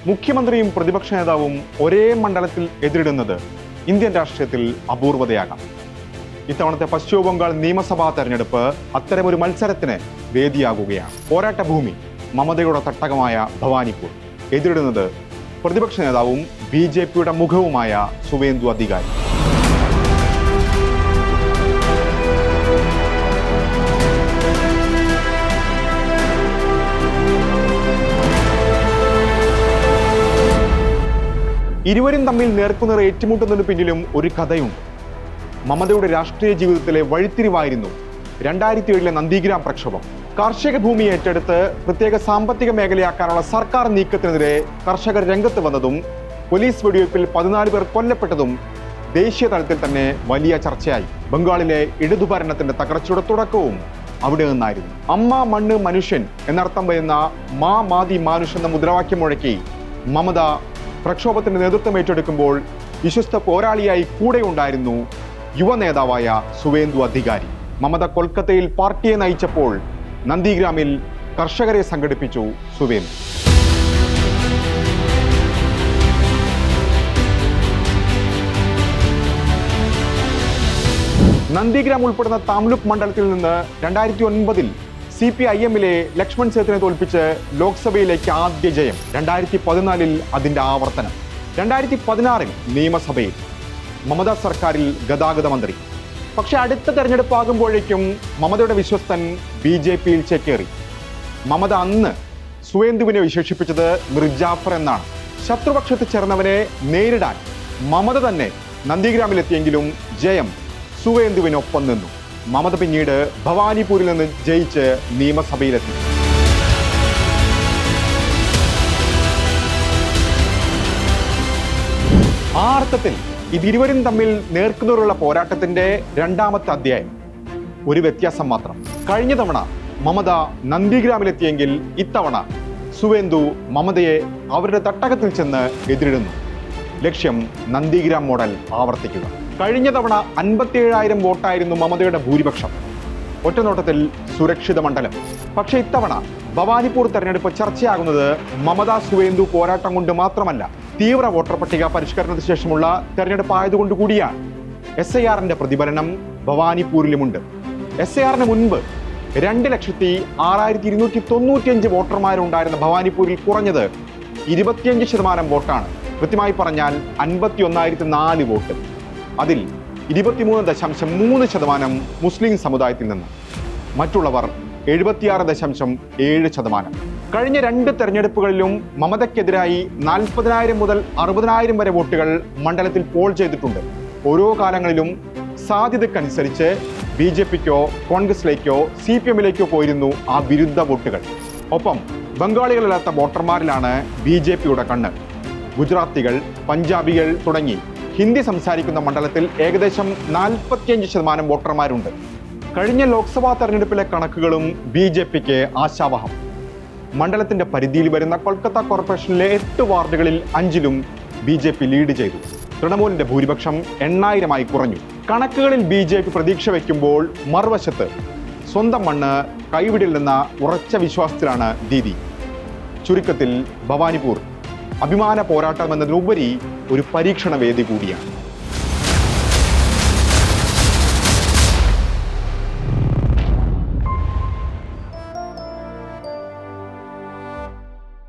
മുഖ്യമന്ത്രിയും പ്രതിപക്ഷ നേതാവും ഒരേ മണ്ഡലത്തിൽ എതിരിടുന്നത് ഇന്ത്യൻ രാഷ്ട്രീയത്തിൽ അപൂർവതയാകാം. ഇത്തവണത്തെ പശ്ചിമ ബംഗാൾ നിയമസഭാ തെരഞ്ഞെടുപ്പ് അത്തരമൊരു മത്സരത്തിന് വേദിയാകുകയാണ്. പോരാട്ട ഭൂമി മമതയുടെ തട്ടകമായ ഭവാനിപ്പൂർ. എതിരിടുന്നത് പ്രതിപക്ഷ നേതാവും BJPയുടെ മുഖവുമായ സുവേന്ദു അധികാരി. ഇരുവരും തമ്മിൽ നേർക്കുനേർ ഏറ്റുമുട്ടുന്നതിന് പിന്നിലും ഒരു കഥയുണ്ട്. മമതയുടെ രാഷ്ട്രീയ ജീവിതത്തിലെ വഴിത്തിരിവായിരുന്നു 2007 നന്ദിഗ്രാം പ്രക്ഷോഭം. കാർഷിക ഭൂമി ഏറ്റെടുത്ത് പ്രത്യേക സാമ്പത്തിക മേഖലയാക്കാനുള്ള സർക്കാർ നീക്കത്തിനെതിരെ കർഷകർ രംഗത്ത് വന്നതും പോലീസ് വെടിവയ്പിൽ 14 പേർ കൊല്ലപ്പെട്ടതും ദേശീയ തലത്തിൽ തന്നെ വലിയ ചർച്ചയായി. ബംഗാളിലെ ഇടതുഭരണത്തിന്റെ തകർച്ചയുടെ തുടക്കവും അവിടെ നിന്നായിരുന്നു. അമ്മ മണ്ണ് മനുഷ്യൻ എന്നർത്ഥം വരുന്ന മാ മാതി മാനുഷ് എന്ന മുദ്രാവാക്യം മുഴക്കി മമത പ്രക്ഷോഭത്തിന് നേതൃത്വം ഏറ്റെടുക്കുമ്പോൾ വിശ്വസ്ത പോരാളിയായി കൂടെയുണ്ടായിരുന്നു യുവ നേതാവായ സുവേന്ദു അധികാരി. മമത കൊൽക്കത്തയിൽ പാർട്ടിയെ നയിച്ചപ്പോൾ നന്ദിഗ്രാമിൽ കർഷകരെ സംഘടിപ്പിച്ചു സുവേന്ദു. നന്ദിഗ്രാം ഉൾപ്പെടുന്ന താംലുക് മണ്ഡലത്തിൽ നിന്ന് 2009 CPIMലെ ലക്ഷ്മൺ സേത്തിനെ തോൽപ്പിച്ച് ലോക്സഭയിലേക്ക് ആദ്യ ജയം. 2014 അതിന്റെ ആവർത്തനം. 2016 നിയമസഭയിൽ മമതാ സർക്കാരിൽ ഗതാഗത മന്ത്രി. പക്ഷെ അടുത്ത തെരഞ്ഞെടുപ്പാകുമ്പോഴേക്കും മമതയുടെ വിശ്വസ്തൻ BJPയിൽ ചേക്കേറി. മമത അന്ന് സുവേന്ദുവിനെ വിശേഷിപ്പിച്ചത് മിർജാഫർ എന്നാണ്. ശത്രുപക്ഷത്ത് ചേർന്നവനെ നേരിടാൻ മമത തന്നെ നന്ദിഗ്രാമിലെത്തിയെങ്കിലും ജയം സുവേന്ദുവിനൊപ്പം നിന്നു. മമത പിന്നീട് ഭവാനിപ്പൂരിൽ നിന്ന് ജയിച്ച് നിയമസഭയിലെത്തി. ആ അർത്ഥത്തിൽ ഇതിരുവരും തമ്മിൽ നേർക്കുനേറുള്ള പോരാട്ടത്തിന്റെ രണ്ടാമത്തെ അധ്യായം. ഒരു വ്യത്യാസം മാത്രം. കഴിഞ്ഞ തവണ മമത നന്ദിഗ്രാമിലെത്തിയെങ്കിൽ ഇത്തവണ സുവേന്ദു മമതയെ അവരുടെ തട്ടകത്തിൽ ചെന്ന് എതിരിടുന്നു. ലക്ഷ്യം നന്ദിഗ്രാം മോഡൽ ആവർത്തിക്കുക. കഴിഞ്ഞ തവണ 57,000 വോട്ടായിരുന്നു മമതയുടെ ഭൂരിപക്ഷം. ഒറ്റനോട്ടത്തിൽ സുരക്ഷിത മണ്ഡലം. പക്ഷേ ഇത്തവണ ഭവാനിപ്പൂർ തെരഞ്ഞെടുപ്പ് ചർച്ചയാകുന്നത് മമതാ സുവേന്ദു പോരാട്ടം കൊണ്ട് മാത്രമല്ല, തീവ്ര വോട്ടർ പട്ടിക പരിഷ്കരണത്തിന് ശേഷമുള്ള തെരഞ്ഞെടുപ്പ് ആയതുകൊണ്ട് കൂടിയാണ്. SIRന്റെ പ്രതിഫലനം ഭവാനിപ്പൂരിലുമുണ്ട്. SIRന് മുൻപ് 2,06,295 വോട്ടർമാരുണ്ടായിരുന്ന ഭവാനിപ്പൂരിൽ കുറഞ്ഞത് 25% വോട്ടാണ്. കൃത്യമായി പറഞ്ഞാൽ 51,004 വോട്ട്. അതിൽ 23.3% മുസ്ലിം സമുദായത്തിൽ നിന്ന്. മറ്റുള്ളവർ 76.7%. കഴിഞ്ഞ 2 തെരഞ്ഞെടുപ്പുകളിലും മമതയ്ക്കെതിരായി 40,000 മുതൽ 60,000 വരെ വോട്ടുകൾ മണ്ഡലത്തിൽ പോൾ ചെയ്തിട്ടുണ്ട്. ഓരോ കാലങ്ങളിലും സാധ്യതക്കനുസരിച്ച് BJPക്കോ കോൺഗ്രസിലേക്കോ CPMലേക്കോ പോയിരുന്നു ആ വിരുദ്ധ വോട്ടുകൾ. ഒപ്പം ബംഗാളികളല്ലാത്ത വോട്ടർമാരിലാണ് BJPയുടെ കണ്ണ്. ഗുജറാത്തികൾ, പഞ്ചാബികൾ തുടങ്ങി ഹിന്ദി സംസാരിക്കുന്ന മണ്ഡലത്തിൽ ഏകദേശം 45% വോട്ടർമാരുണ്ട്. കഴിഞ്ഞ ലോക്സഭാ തെരഞ്ഞെടുപ്പിലെ കണക്കുകളും BJPക്ക് ആശാവഹം. മണ്ഡലത്തിന്റെ പരിധിയിൽ വരുന്ന കൊൽക്കത്ത കോർപ്പറേഷനിലെ 8 വാർഡുകളിൽ 5ലും BJP ലീഡ് ചെയ്തു. തൃണമൂലിന്റെ ഭൂരിപക്ഷം 8,000 കുറഞ്ഞു. കണക്കുകളിൽ BJP പ്രതീക്ഷ വയ്ക്കുമ്പോൾ മറുവശത്ത് സ്വന്തം മണ്ണ് കൈവിടില്ലെന്ന ഉറച്ച വിശ്വാസത്തിലാണ് ദീദി. ചുരുക്കത്തിൽ ഭവാനിപ്പൂർ അഭിമാന പോരാട്ടം എന്നതിനുപരി ഒരു പരീക്ഷണ വേദി കൂടിയാണ്.